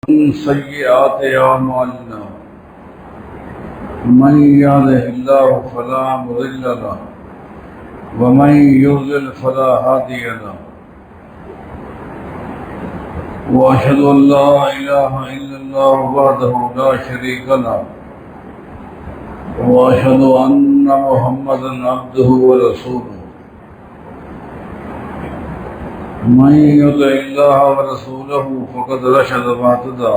من سيئات أعمالنا من يهده الله فلا مضل له ومن يضلل فلا هادي له وأشهد أن لا إله إلا الله وحده لا شريك له وأشهد أن محمدا عبده ورسوله من يطع الله ورسوله فقد رشد واهتدى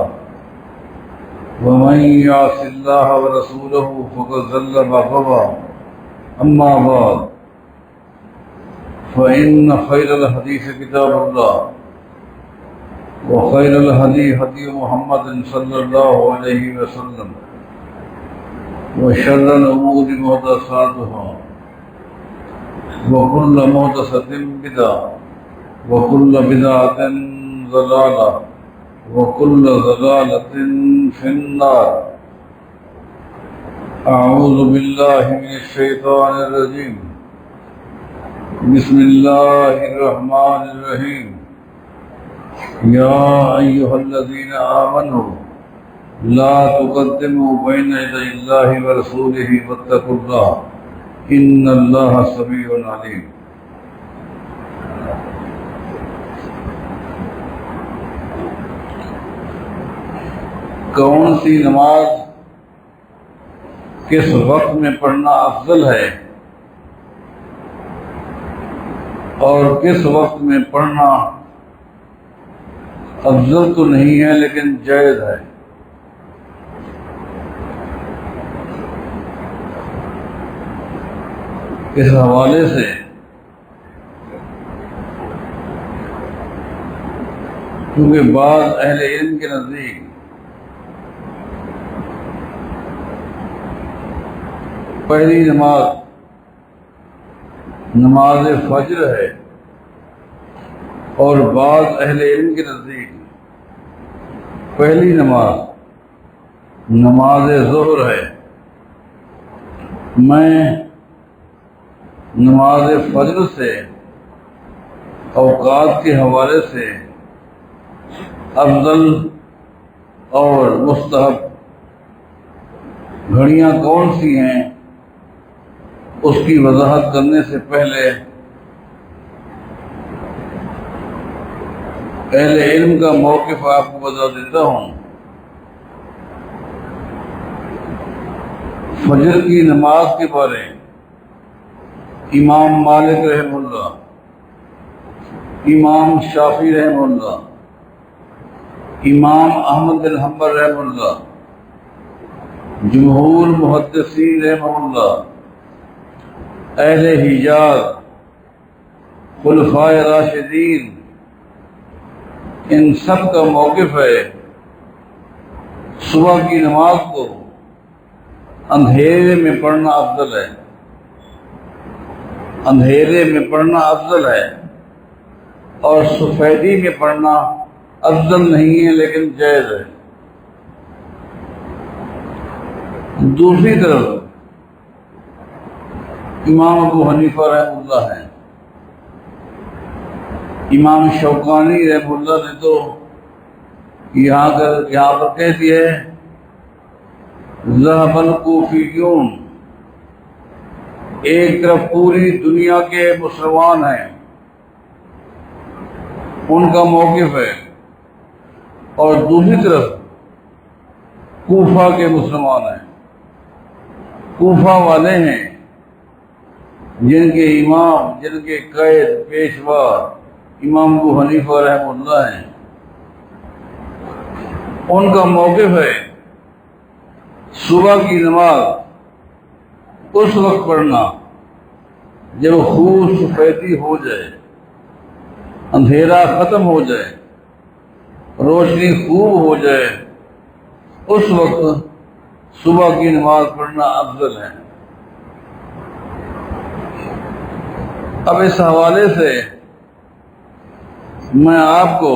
ومن يعص الله ورسوله فقد ضل وغوى أما بعد فإن خير الحديث كتاب الله وخير الهدي هدي محمد صلى الله عليه وسلم وشر الأمور محدثاتها وكل محدثة بدعة وكل بدعة ضلالة وكل ضلالة في النار. أعوذ بالله من الشيطان الرجيم. بسم الله الرحمن الرحيم. يا أيها الذين آمنوا لا تقدموا بين يدي الله ورسوله واتقوا الله إن الله سميع عليم. کون سی نماز کس وقت میں پڑھنا افضل ہے اور کس وقت میں پڑھنا افضل تو نہیں ہے لیکن جائز ہے؟ اس حوالے سے کیونکہ بعض اہل علم کے نزدیک پہلی نماز نماز فجر ہے اور بعض اہل علم کے نزدیک پہلی نماز نماز ظہر ہے. میں نماز فجر سے اوقات کے حوالے سے افضل اور مستحب گھڑیاں کون سی ہیں اس کی وضاحت کرنے سے پہلے اہل علم کا موقف آپ کو بتا دیتا ہوں. فجر کی نماز کے بارے امام مالک رحمہ اللہ، امام شافعی رحمہ اللہ، امام احمد بن حنبل رحمہ اللہ، جمہور محدثین رحمہ اللہ، اہل حجاز، خلفائے راشدین، ان سب کا موقف ہے صبح کی نماز کو اندھیرے میں پڑھنا افضل ہے. اندھیرے میں پڑھنا افضل ہے اور سفیدی میں پڑھنا افضل نہیں ہے لیکن جائز ہے. دوسری طرف امام ابو حنیفہ رحمہ اللہ ہے، امام شوکانی رحمہ اللہ نے تو یہاں پر کہہ دیا ہے ذهب الکوفیون، ایک طرف پوری دنیا کے مسلمان ہیں ان کا موقف ہے اور دوسری طرف کوفہ کے مسلمان ہیں. کوفہ والے ہیں جن کے امام، جن کے قائد پیشوا امام ابو حنیفہ رحمہ اللہ ہیں. ان کا موقف ہے صبح کی نماز اس وقت پڑھنا جب خوب سفیدی ہو جائے، اندھیرا ختم ہو جائے، روشنی خوب ہو جائے، اس وقت صبح کی نماز پڑھنا افضل ہے. اب اس حوالے سے میں آپ کو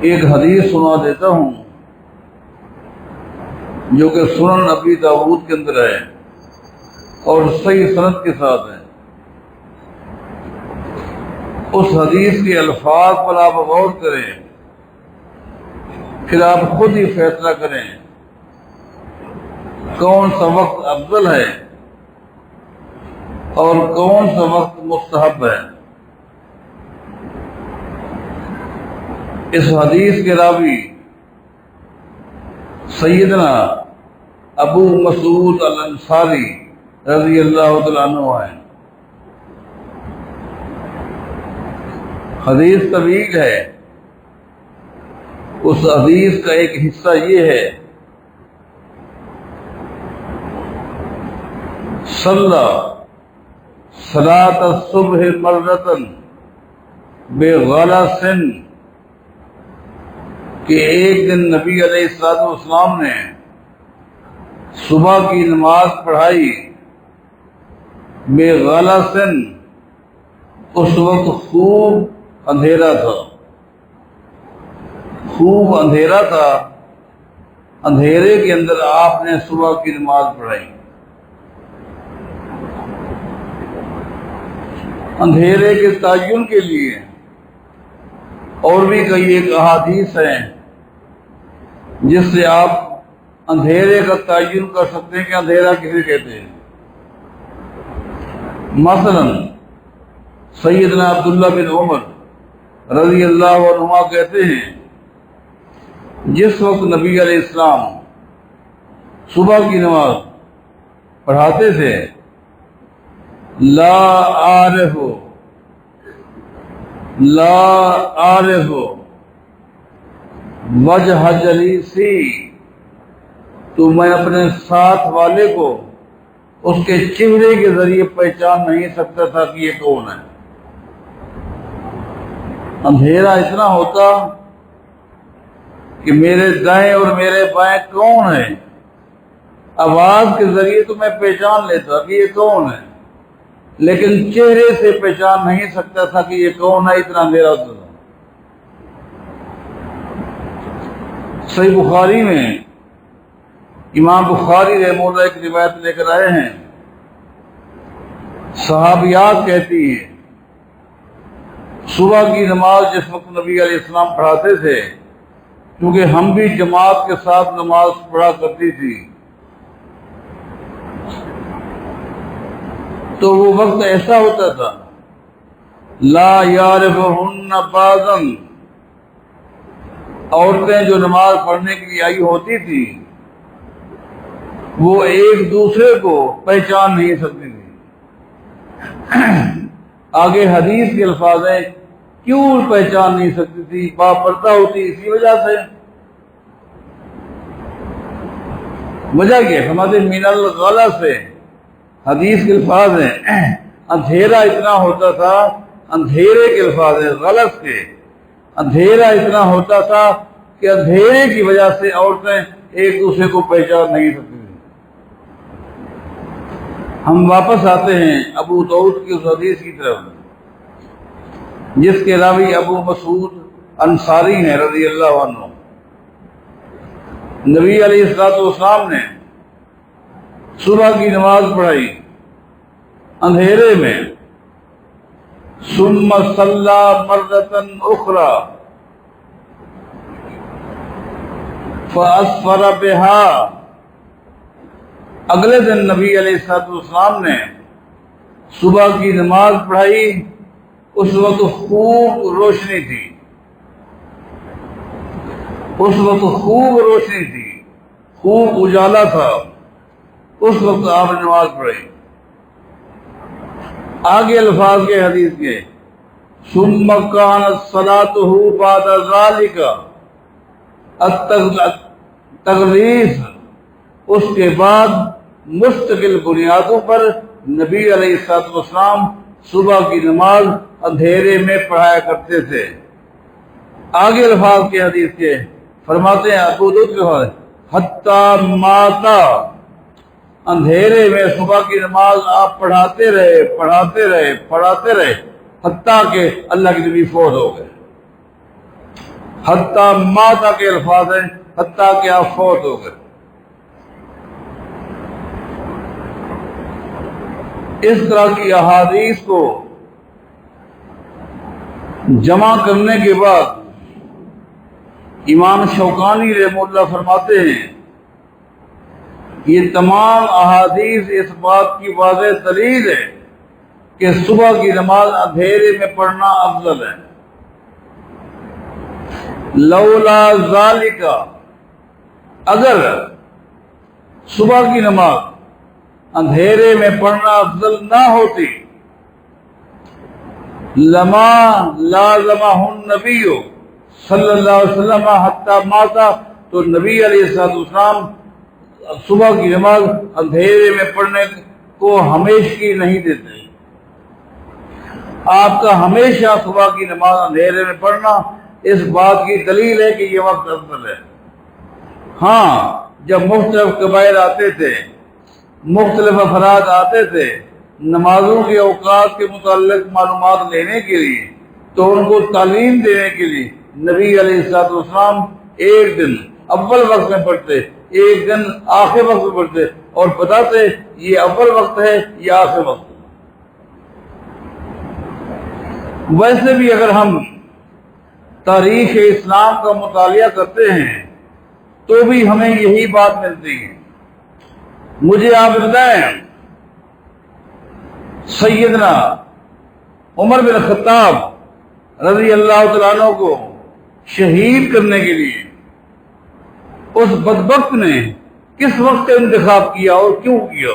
ایک حدیث سنا دیتا ہوں جو کہ سنن ابی داؤد کے اندر ہے اور صحیح سند کے ساتھ ہے. اس حدیث کے الفاظ پر آپ غور کریں پھر آپ خود ہی فیصلہ کریں کون سا وقت افضل ہے اور کون سا وقت مستحب ہے۔ اس حدیث کے راوی سیدنا ابو مسعود الانصاری رضی اللہ تعالیٰ عنہ ہیں۔ حدیث طویل ہے، اس حدیث کا ایک حصہ یہ ہے، صلی صلاۃ الصبح مرتن بغلس، کہ ایک دن نبی علیہ الصلوۃ والسلام نے صبح کی نماز پڑھائی بغلس، اس وقت خوب اندھیرا تھا، خوب اندھیرا تھا، اندھیرے کے اندر آپ نے صبح کی نماز پڑھائی۔ اندھیرے کے تعین کے لیے اور بھی کئی ایک احادیث ہیں جس سے آپ اندھیرے کا تعین کر سکتے ہیں کہ اندھیرا کسے کہتے ہیں۔ مثلا سیدنا عبداللہ بن عمر رضی اللہ عنہما کہتے ہیں جس وقت نبی علیہ السلام صبح کی نماز پڑھاتے تھے، لا عارف وجہ جلیسی، تو میں اپنے ساتھ والے کو اس کے چہرے کے ذریعے پہچان نہیں سکتا تھا کہ یہ کون ہے۔ اندھیرا اتنا ہوتا کہ میرے دائیں اور میرے بائیں کون ہیں، آواز کے ذریعے تو میں پہچان لیتا کہ یہ کون ہے، لیکن چہرے سے پہچان نہیں سکتا تھا کہ یہ کون ہے، اتنا اندھیرا ہوتا تھا۔ صحیح بخاری میں امام بخاری رحمہ اللہ ایک روایت لے کر آئے ہیں، صحابیات کہتی ہیں صبح کی نماز جس وقت نبی علیہ السلام پڑھاتے تھے، کیونکہ ہم بھی جماعت کے ساتھ نماز پڑھا کرتی تھی، تو وہ وقت ایسا ہوتا تھا لا یعرفہن بعضا، عورتیں جو نماز پڑھنے کے لیے آئی ہوتی تھی وہ ایک دوسرے کو پہچان نہیں سکتی تھی۔ آگے حدیث کے الفاظ ہیں کیوں پہچان نہیں سکتی تھی، باپردہ ہوتی اسی وجہ سے۔ وجہ کیا؟ فرماتے من الغلس سے، حدیث کے الفاظ ہیں اندھیرا اتنا ہوتا تھا، اندھیرے کے الفاظ ہیں غلس کے، اندھیرا اتنا ہوتا تھا کہ اندھیرے کی وجہ سے عورتیں ایک دوسرے کو پہچان نہیں سکتی تھیں۔ ہم واپس آتے ہیں ابو داؤد کی اس حدیث کی طرف جس کے راوی ابو مسعود انصاری ہیں رضی اللہ عنہ۔ نبی علیہ الصلوۃ والسلام نے صبح کی نماز پڑھائی اندھیرے میں، ثم صلی مرۃ اخری فاسفر بها، اگلے دن نبی علیہ الصلوۃ والسلام نے صبح کی نماز پڑھائی، اس وقت خوب روشنی تھی، اس وقت خوب روشنی تھی، خوب اجالا تھا، اس وقت آپ نے نماز پڑھی۔ آگے الفاظ کے حدیث کے ثم كانت صلاته بعد ذلك التغلیظ، اس کے بعد مستقل بنیادوں پر نبی علیہ الصلوۃ والسلام صبح کی نماز اندھیرے میں پڑھایا کرتے تھے۔ آگے الفاظ کے حدیث کے فرماتے ہیں ابو داؤد کے حتی ماتا، اندھیرے میں صبح کی نماز آپ پڑھاتے رہے حتیٰ کہ اللہ کے نبی فوت ہو گئے۔ حتی ماتا کے الفاظ ہیں حتیٰ کہ آپ فوت ہو گئے۔ اس طرح کی احادیث کو جمع کرنے کے بعد امام شوکانی رحمہ اللہ فرماتے ہیں یہ تمام احادیث اس بات کی واضح دلیل ہے کہ صبح کی نماز اندھیرے میں پڑھنا افضل ہے۔ لولا ذالک، اگر صبح کی نماز اندھیرے میں پڑھنا افضل نہ ہوتی، لما لازمہ النبی صلی اللہ علیہ وسلم حتی ماتا، تو نبی علیہ السلام صبح کی نماز اندھیرے میں پڑھنے کو ہمیشگی نہیں دیتے۔ آپ کا ہمیشہ صبح کی نماز اندھیرے میں پڑھنا اس بات کی دلیل ہے کہ یہ وقت افضل ہے۔ ہاں، جب مختلف قبائل آتے تھے، مختلف افراد آتے تھے نمازوں کے اوقات کے متعلق معلومات لینے کے لیے، تو ان کو تعلیم دینے کے لیے نبی علیہ السلام ایک دن اول وقت میں پڑھتے، ایک دن آخر وقت میں پڑھتے اور بتاتے یہ اول وقت ہے یا آخر وقت ہے۔ ویسے بھی اگر ہم تاریخ اسلام کا مطالعہ کرتے ہیں تو بھی ہمیں یہی بات ملتی ہے۔ مجھے آپ بتائیں، سیدنا عمر بن خطاب رضی اللہ تعالیٰ عنہ کو شہید کرنے کے لیے اس بدبخت نے کس وقت کا انتخاب کیا اور کیوں کیا؟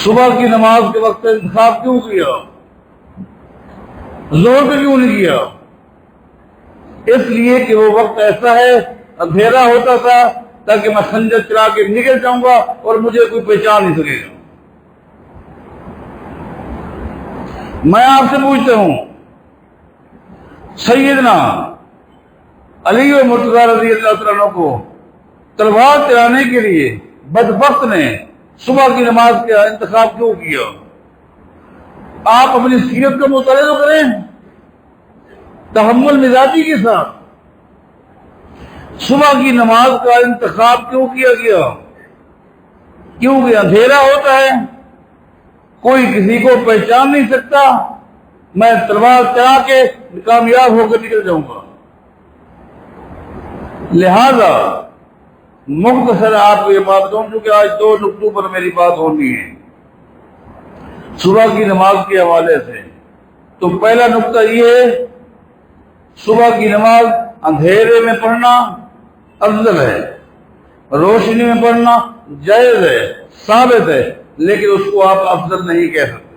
صبح کی نماز کے وقت کا انتخاب کیوں کیا؟ ظہر پہ کیوں نہیں کیا؟ اس لیے کہ وہ وقت ایسا ہے اندھیرا ہوتا تھا تاکہ میں خنجر چلا کے نکل جاؤں گا اور مجھے کوئی پہچان نہیں سکے گا۔ میں آپ سے پوچھتا ہوں، سیدنا علی مرتضیٰ رضی اللہ تعالیٰ عنہ کو تلوار چلانے کے لیے بدبخت نے صبح کی نماز کا انتخاب کیوں کیا؟ آپ اپنی سیرت کا مطالعہ تو کریں تحمل مزاجی کے ساتھ۔ صبح کی نماز کا انتخاب کیوں کیا گیا؟ کیونکہ اندھیرا ہوتا ہے، کوئی کسی کو پہچان نہیں سکتا، میں تلوار چلا کے کامیاب ہو کر نکل جاؤں گا۔ لہذا مختصر آپ کو یہ بات بتاؤں، کیونکہ آج 2 نقطوں پر میری بات ہونی ہے صبح کی نماز کے حوالے سے۔ تو پہلا نقطہ یہ ہے، صبح کی نماز اندھیرے میں پڑھنا افضل ہے، روشنی میں پڑھنا جائز ہے، ثابت ہے، لیکن اس کو آپ افضل نہیں کہہ سکتے۔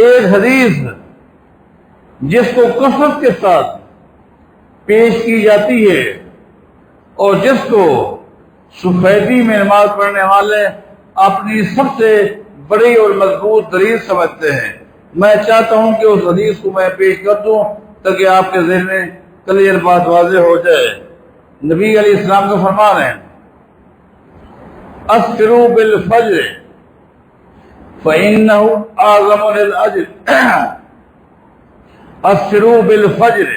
ایک حدیث جس کو کثرت کے ساتھ پیش کی جاتی ہے اور جس کو سفیدی میں نماز پڑھنے والے اپنی سب سے بڑی اور مضبوط دلیل سمجھتے ہیں، میں چاہتا ہوں کہ اس حدیث کو میں پیش کر دوں تاکہ آپ کے ذہن میں کلیئر بات واضح ہو جائے۔ نبی علیہ السلام کا فرمان ہے، اسروا بالفجر فإنه أعظم للأجر، اسروا بالفجر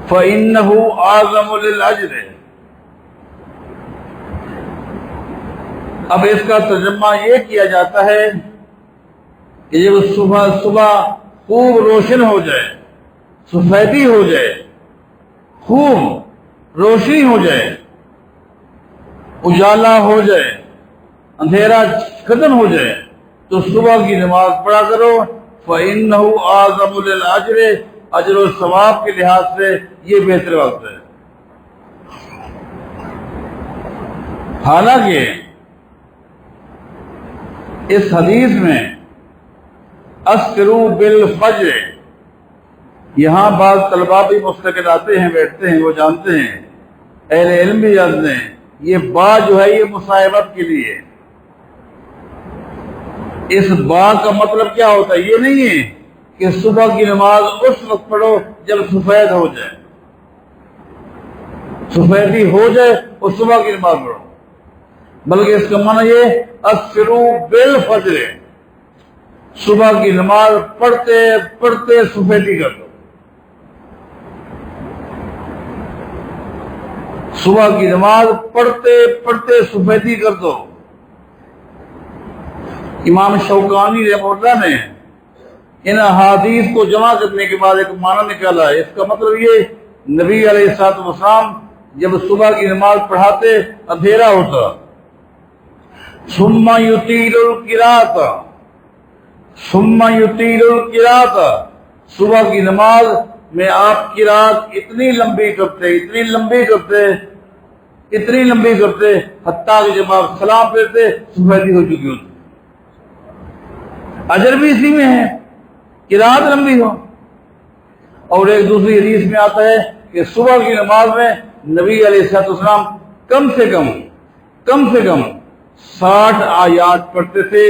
فإنه أعظم للأجر۔ اب اس کا ترجمہ یہ کیا جاتا ہے کہ جب صبح خوب روشن ہو جائے، سفیدی ہو جائے، خوب روشنی ہو جائے، اجالا ہو جائے، اندھیرا ختم ہو جائے، تو صبح کی نماز پڑھا کرو۔ فَإِنَّهُ أَعْظَمُ لِلْأَجْرِ، اجر و ثواب کے لحاظ سے یہ بہتر وقت ہے۔ حالانکہ اس حدیث میں اسروا بالفجر، یہاں بعض طلباء بھی مستقل آتے ہیں، بیٹھتے ہیں، وہ جانتے ہیں، اہل علم بھی جانتے ہیں، یہ با جو ہے یہ مصاحبت کے لیے۔ اس با کا مطلب کیا ہوتا ہے؟ یہ نہیں ہے کہ صبح کی نماز اس وقت پڑھو جب سفید ہو جائے، سفیدی ہو جائے اور صبح کی نماز پڑھو، بلکہ اس کا معنی یہ اسروا بالفجر، صبح کی نماز پڑھتے پڑھتے سفیدی کر دو، صبح کی نماز پڑھتے پڑھتے سفیدی کر دو۔ امام شوکانی رحمہ اللہ نے ان احادیث کو جمع کرنے کے بعد ایک معنی نکالا ہے. اس کا مطلب یہ نبی علیہ الصلوۃ والسلام جب صبح کی نماز پڑھاتے اندھیرا ہوتا. ثم یطیل القراءۃ صبح کی نماز میں آپ قرات اتنی لمبی کرتے حتیٰ کہ جب آپ سلام پھیرتے سفیدی ہو چکی ہوتی. اجر بھی اسی میں ہے قرات لمبی ہو. اور ایک دوسری حدیث میں آتا ہے کہ صبح کی نماز میں نبی علیہ السلام کم سے کم 60 آیات پڑھتے تھے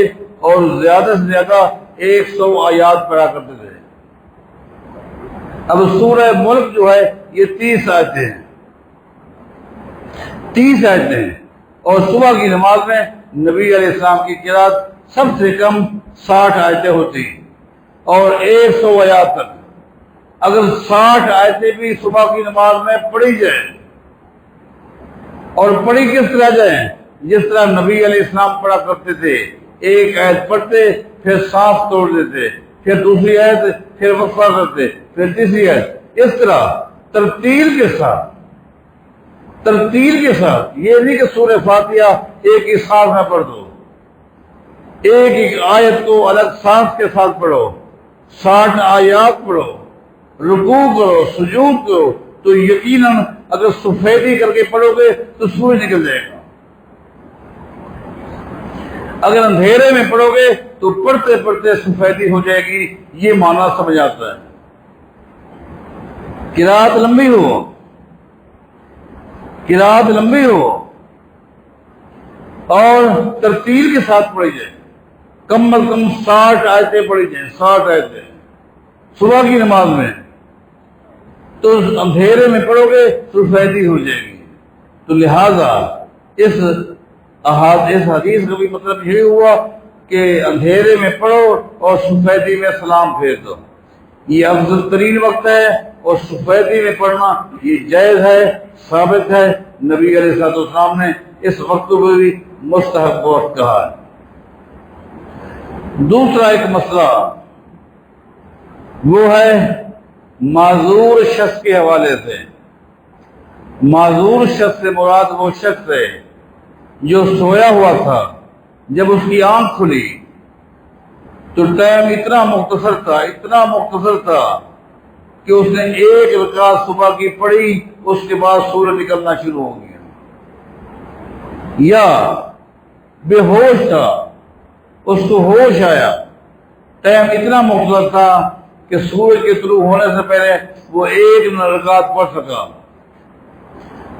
اور زیادہ سے زیادہ 100 آیات پڑھا کرتے تھے. اب سورہ ملک جو ہے یہ 30 آیتیں ہیں اور صبح کی نماز میں نبی علیہ السلام کی قرات سب سے کم 60 آیتیں ہوتی اور 100 آیات تک. اگر 60 آیتیں بھی صبح کی نماز میں پڑھی جائیں اور پڑھی کس طرح جائیں جس طرح نبی علیہ السلام پڑھا کرتے تھے. ایک آیت پڑھتے پھر سانس توڑ دیتے, پھر دوسری آیت, پھر وقفہ کرتے, پھر تیسری آیت, اس طرح ترتیل کے ساتھ. یہ نہیں کہ سورہ فاتحہ ایک ہی سانس میں پڑھ دو, ایک آیت کو الگ سانس کے ساتھ پڑھو, 60 آیات پڑھو, رکوع کرو, سجود کرو, تو یقیناً اگر سفیدی کر کے پڑھو گے تو سورج نکل جائے گا. اگر اندھیرے میں پڑھو گے تو پڑھتے پڑھتے سفیدی ہو جائے گی. یہ معنی سمجھ آتا ہے. قرات لمبی ہو اور ترتیل کے ساتھ پڑھی جائے. کم از کم 60 آیتیں پڑھی جائیں, 60 آیتیں صبح کی نماز میں. تو اندھیرے میں پڑھو گے سفیدی ہو جائے گی. تو لہذا اس حدیث کا بھی مطلب یہی ہوا کہ اندھیرے میں پڑھو اور سفیدی میں سلام پھیر دو. یہ افضل ترین وقت ہے اور سفیدی میں پڑھنا یہ جائز ہے, ثابت ہے. نبی علیہ الصلوۃ والسلام نے اس وقت کو بھی مستحب وقت کہا ہے. دوسرا ایک مسئلہ وہ ہے معذور شخص کے حوالے سے. معذور شخص سے مراد وہ شخص ہے جو سویا ہوا تھا, جب اس کی آنکھ کھلی تو ٹائم اتنا مختصر تھا کہ اس نے ایک رکعت صبح کی پڑھی, اس کے بعد سورج نکلنا شروع ہو گیا. یا بے ہوش تھا, اس کو ہوش آیا, ٹائم اتنا مختصر تھا کہ سورج کے طلوع ہونے سے پہلے وہ ایک رکعت پڑھ سکا.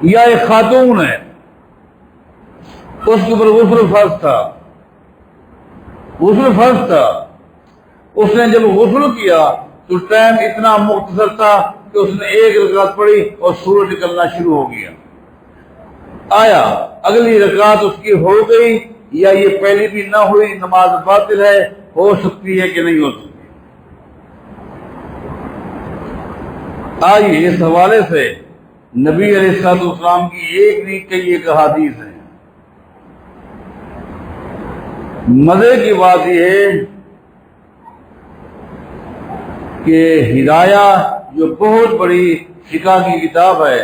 یا ایک خاتون ہے, اس کے اوپر غسل فرض تھا, اس نے جب غسل کیا تو ٹائم اتنا مختصر تھا کہ اس نے ایک رکعت پڑھی اور سورج نکلنا شروع ہو گیا. آیا اگلی رکعت اس کی ہو گئی یا یہ پہلی بھی نہ ہوئی, نماز باطل ہے, ہو سکتی ہے کہ نہیں ہو سکتی. آئیے اس حوالے سے نبی علیہ الصلوۃ والسلام کی ایک نہیں کئی ایک احادیث ہیں. مزے کی بات یہ ہے کہ ہدایہ جو بہت بڑی فقہ کی کتاب ہے,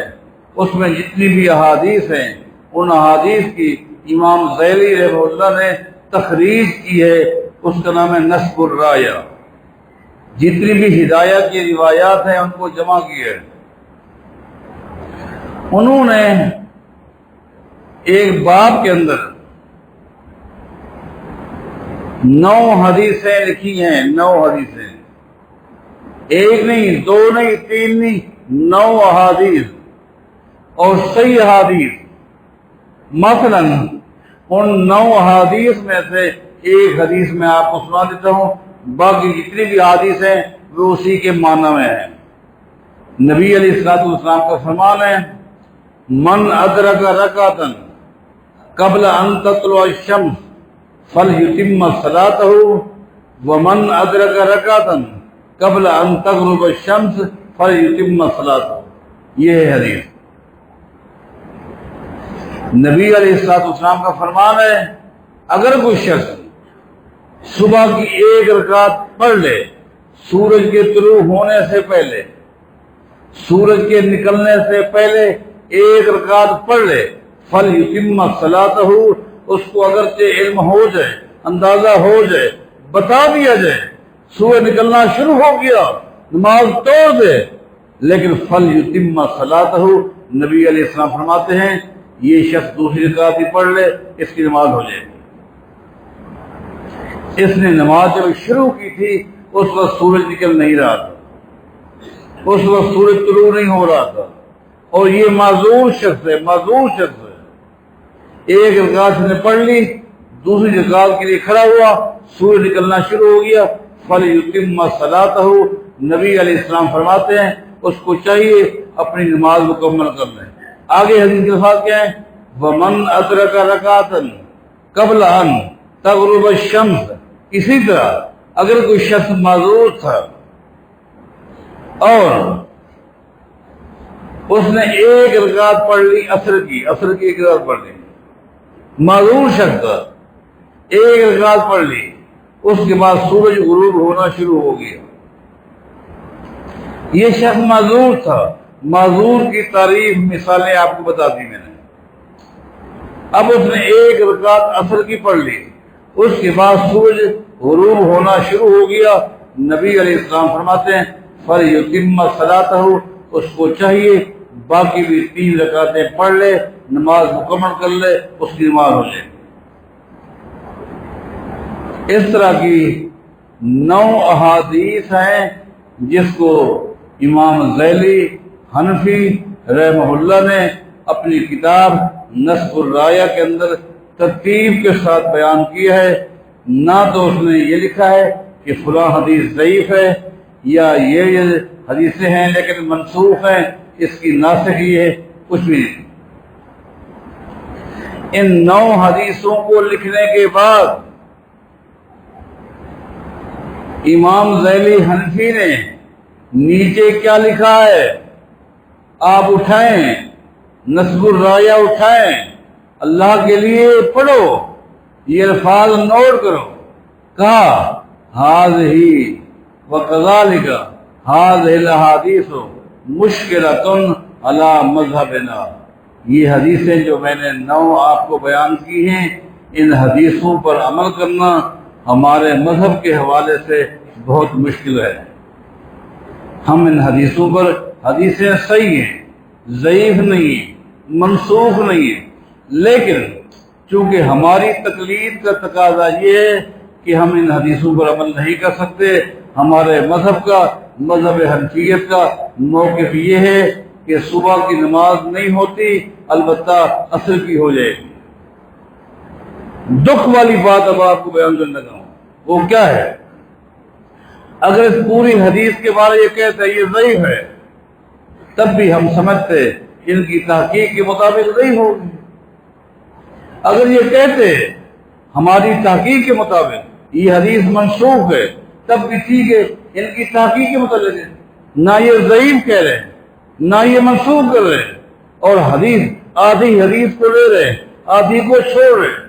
اس میں جتنی بھی احادیث ہیں ان احادیث کی امام ذیلی رحمہ اللہ نے تخریج کی ہے. اس کا نام ہے نصب الرایہ. جتنی بھی ہدایہ کی روایات ہیں ان کو جمع کیا ہے. انہوں نے ایک باب کے اندر 9 حدیثیں لکھی ہیں. 9 حدیثیں, ایک نہیں, 2 نہیں, 3 نہیں, 9 احادیث اور صحیح احادیث. مثلا ان 9 احادیث میں سے ایک حدیث میں آپ کو سنا دیتا ہوں, باقی جتنی بھی حدیث ہیں وہ اسی کے معنی میں ہیں. نبی علیہ الصلوۃ والسلام کا فرمان ہے, من ادرک رکعۃ قبل ان تطلع الشمس فلیتم صلاته ومن ادرک رکعۃ قبل ان تغرب الشمس فلیتم صلاته. یہ ہے حدیث. نبی علیہ الصلوۃ والسلام کا فرمان ہے, اگر کوئی شخص صبح کی ایک رکعت پڑھ لے سورج کے طلوع ہونے سے پہلے، سورج کے نکلنے سے پہلے ایک رکعت پڑھ لے، فَلْيُتِمَّ صَلَاتَهُ، اس کو اگرچہ علم ہو جائے، اندازہ ہو جائے، بتا دیا جائے سورج نکلنا شروع ہو گیا، نماز توڑ دے، لیکن فَلْيُتِمَّ صَلَاتَهُ، نبی علیہ السلام فرماتے ہیں یہ شخص دوسری رکعت ہی پڑھ لے، اس کی نماز ہو جائے گی۔ اس نے نماز جب شروع کی تھی اس وقت سورج نکل نہیں رہا تھا، اس وقت سورج طلوع نہیں ہو رہا تھا، اور یہ معذور شخص ہے، معذور شخص ہے۔ ایک رکعت نے پڑھ لی، دوسری رکعت کے لیے کھڑا ہوا، سورج نکلنا شروع ہو گیا، فَلْيُتِمَّ صَلَاتَهُ، نبی علیہ السلام فرماتے ہیں اس کو چاہیے اپنی نماز مکمل کر لیں۔ آگے حدیث کے الفاظ کیا ہیں؟ وَمَنْ أَدْرَكَ رَكَعَةً قَبْلَ أَنْ تَغْرُبَ الشَّمْسُ، اسی طرح اگر کوئی شخص معذور تھا اور اس نے ایک رکعت پڑھ لی عصر کی ایک رکعت پڑھ لی، معذور شخص تھا، ایک رکعت پڑھ لی، اس کے بعد سورج غروب ہونا شروع ہو گیا۔ یہ شخص معذور تھا، معذور کی تعریف مثالیں آپ کو بتا دی میں نے۔ اب اس نے ایک رکعت عصر کی پڑھ لی، اس کے بعد سورج غروب ہونا شروع ہو گیا، نبی علیہ السلام فرماتے ہیں فَلْيُتِمَّ صَلَاتَهُ، اس کو چاہیے باقی بھی 3 رکعتیں پڑھ لے، نماز مکمل کر لے، اس کی نماز ہو جائے۔ اس طرح کی 9 احادیث ہیں جس کو امام ذیلی حنفی رحمہ اللہ نے اپنی کتاب نصب الرایہ کے اندر ترتیب کے ساتھ بیان کیا ہے۔ نہ تو اس نے یہ لکھا ہے کہ فلاں حدیث ضعیف ہے یا یہ حدیثیں ہیں لیکن منسوخ ہیں، اس کی ناسخ یہ ہے، کچھ بھی نہیں۔ ان 9 حدیثوں کو لکھنے کے بعد امام ذیلی حنفی نے نیچے کیا لکھا ہے آپ اٹھائیں، نصب الرایہ اٹھائیں، اللہ کے لیے پڑھو، یہ الفاظ نوٹ کرو۔ کہا ہذہ وکذالک ہذہ الاحادیث مشکلۃ علی مذہبنا، یہ حدیثیں جو میں نے 9 آپ کو بیان کی ہیں، ان حدیثوں پر عمل کرنا ہمارے مذہب کے حوالے سے بہت مشکل ہے۔ ہم ان حدیثوں پر، حدیثیں صحیح ہیں، ضعیف نہیں ہیں، منسوخ نہیں ہیں، لیکن چونکہ ہماری تقلید کا تقاضا یہ ہے کہ ہم ان حدیثوں پر عمل نہیں کر سکتے، ہمارے مذہب کا، مذہب حنفیت کا موقف یہ ہے کہ صبح کی نماز نہیں ہوتی، البتہ عصر کی ہو جائے گی۔ دکھ والی بات اب آپ کو بیان کرنے لگا ہوں، وہ کیا ہے؟ اگر اس پوری حدیث کے بارے یہ کہتے ہیں یہ ضعیف ہے، تب بھی ہم سمجھتے ان کی تحقیق کے مطابق ضعیف ہوگی۔ اگر یہ کہتے ہماری تحقیق کے مطابق یہ حدیث منسوخ ہے، تب بھی ٹھیک ہے، ان کی تحقیق کے مطابق ہے۔ نہ یہ ضعیف کہہ رہے ہیں، نہ یہ منسوخ کر رہے ہیں، اور حدیث آدھی حدیث کو لے رہے ہیں، آدھی کو چھوڑ رہے ہیں،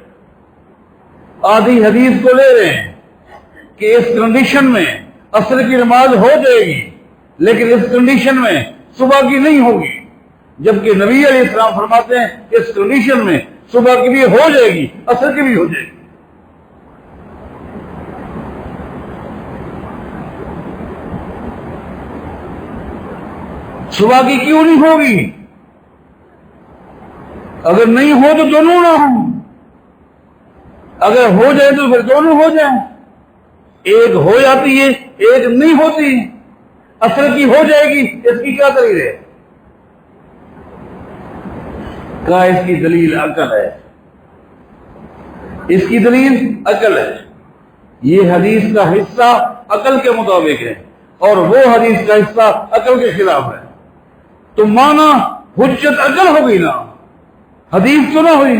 آدھی حدیث کو لے رہے ہیں کہ اس کنڈیشن میں عصر کی نماز ہو جائے گی، لیکن اس کنڈیشن میں صبح کی نہیں ہوگی، جبکہ نبی علیہ السلام فرماتے ہیں اس کنڈیشن میں صبح کی بھی ہو جائے گی، عصر کی بھی ہو جائے گی۔ صبح کی کیوں نہیں ہوگی؟ اگر نہیں ہو تو دونوں نہ ہوں، اگر ہو جائے تو پھر دونوں ہو جائیں۔ ایک ہو جاتی ہے، ایک نہیں ہوتی، عصر کی ہو جائے گی، اس کی کیا دلیل ہے؟ کہا اس کی دلیل عقل ہے، اس کی دلیل عقل ہے۔ یہ حدیث کا حصہ عقل کے مطابق ہے اور وہ حدیث کا حصہ عقل کے خلاف ہے، تو مانا حجت عقل ہوگی نا، حدیث تو نہ ہوئی۔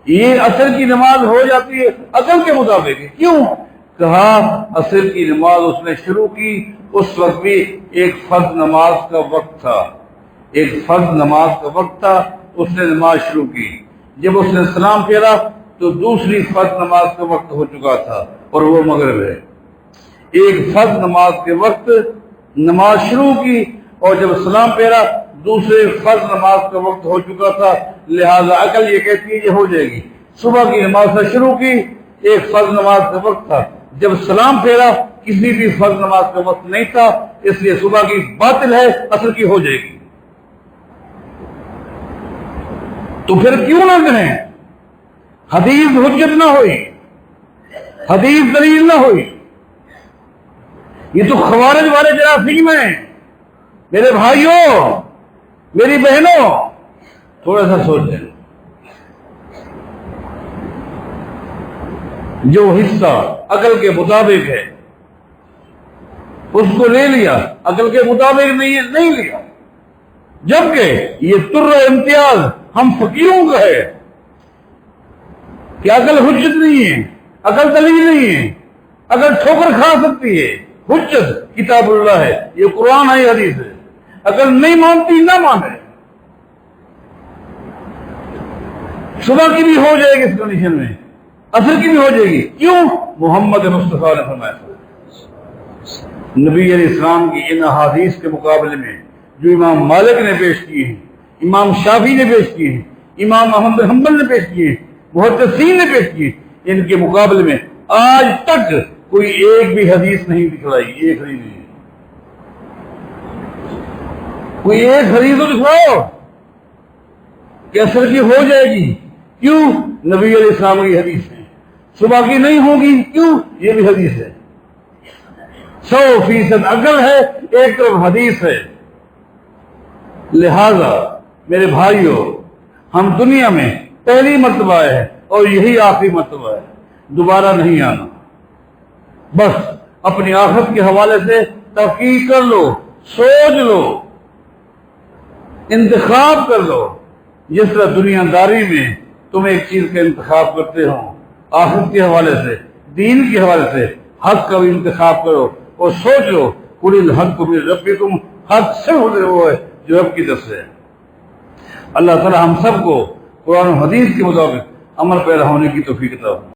یہ عصر کی نماز ہو جاتی ہے عقل کے مطابق ہے، کیوں؟ کہا عصر کی نماز اس نے شروع کی، اس وقت بھی ایک فرض نماز کا وقت تھا، ایک فرض نماز کا وقت تھا، اس نے نماز شروع کی۔ جب اس نے سلام پھیرا تو دوسری فرض نماز کا وقت ہو چکا تھا اور وہ مغرب ہے۔ ایک فرض نماز کے وقت نماز شروع کی اور جب سلام پھیرا دوسرے فرض نماز کا وقت ہو چکا تھا، لہذا عقل یہ کہتی ہے یہ ہو جائے گی۔ صبح کی نماز سے شروع کی، ایک فرض نماز کا وقت تھا، جب سلام پھیرا کسی بھی فرض نماز کا وقت نہیں تھا، اس لیے صبح کی باطل ہے، عصر کی ہو جائے گی۔ تو پھر کیوں نہ کہیں حدیث حجت نہ ہوئی، حدیث دلیل نہ ہوئی؟ یہ تو خوارج والے جراثیم ہیں۔ میرے بھائیوں، میری بہنوں، تھوڑا سا سوچیں، جو حصہ عقل کے مطابق ہے اس کو لے لیا، عقل کے مطابق نہیں ہے نہیں لیا، جبکہ یہ تر امتیاز ہم فقیروں کا ہے کہ عقل حجت نہیں ہے، عقل دلیل نہیں ہے، عقل ٹھوکر کھا سکتی ہے۔ حجت کتاب اللہ ہے، یہ قرآن ہے، یہ حدیث ہے۔ عقل نہیں مانتی نہ مانے، صبح کی بھی ہو جائے گی اس کنڈیشن میں، عصر کی بھی ہو جائے گی۔ کیوں؟ محمد مصطفیٰ نے فرمایا۔ نبی علیہ السلام کی ان احادیث کے مقابلے میں جو امام مالک نے پیش کی ہیں، امام شافعی نے پیش کی ہیں، امام احمد بن حنبل نے پیش کی ہیں، محدثین نے پیش کی، ان کے مقابلے میں آج تک کوئی ایک بھی حدیث نہیں دکھلائی، ایک حدیث نہیں، کوئی ایک حدیث تو دکھلاؤ کہ عصر کی ہو جائے گی۔ کیوں؟ نبی علیہ السلام کی حدیث ہے۔ صبح کی نہیں ہوگی، کیوں؟ یہ بھی حدیث ہے۔ 100% عقل ہے، ایک طرف حدیث ہے۔ لہذا میرے بھائیوں، ہم دنیا میں پہلی مرتبہ آئے ہیں اور یہی آخری مرتبہ ہے، دوبارہ نہیں آنا۔ بس اپنی آخرت کے حوالے سے تحقیق کر لو، سوچ لو، انتخاب کر لو۔ جس طرح دنیا داری میں تم ایک چیز کا انتخاب کرتے ہو، آخرت کے حوالے سے، دین کے حوالے سے حق کا بھی انتخاب کرو اور سوچ لو، قُلِ الْحَقُّ مِن رَبِّكُمْ، حق صرف وہ ہے جو رب کی طرف سے ہے۔ اللہ تعالی ہم سب کو قرآن و حدیث کے مطابق عمل پیرا ہونے کی توفیق عطا فرمائے۔